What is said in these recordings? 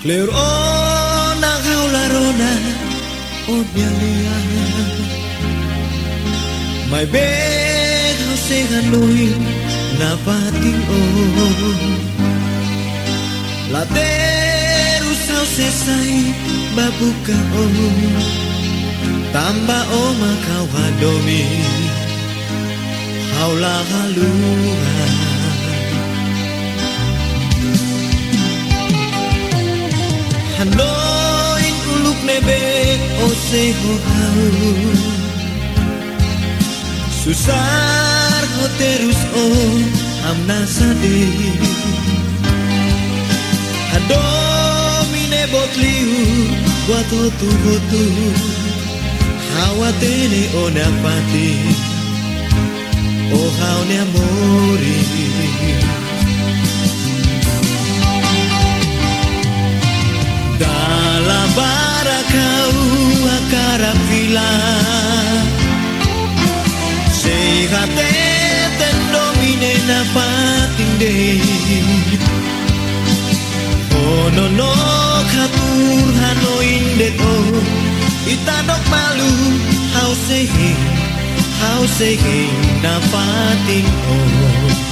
Clear on ang haularona o niya may bed Jose Hanoi na pating o lateru sao sesai babuka o tamba o makau hadomi haula halua Hanoi uluk nebe o seho hau susar ho terus o amna sade hadomi ne botliu buat hotu hawatene o napati o hau ne amori bara kau akara vila Sehate tendomine na patinde Ono no katur hanoin deto Itanok malu how say na pating oh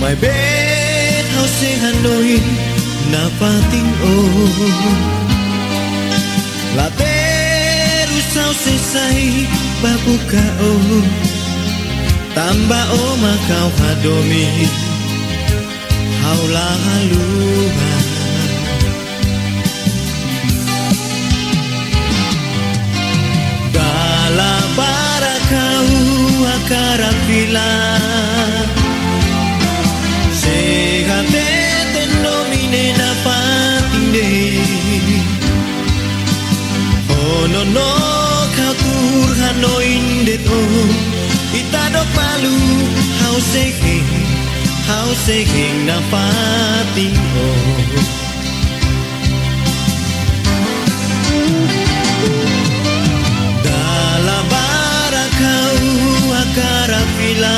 My bed house in Hanoi na pating o lateru sao sesai babuka o tamba o makau hadomi haula halua gala para kau akara pila Sehate tendomine na patinde Ono no katur hanoin deto Itadok malu how say na pating oh Dala bara kau akara pila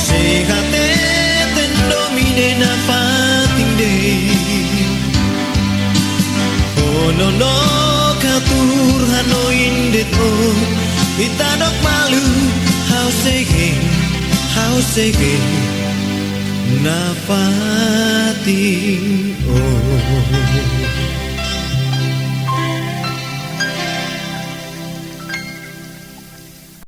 Sehate tendomine na patinde Ono no katur hanoin deto Itanok malu how say na pating oh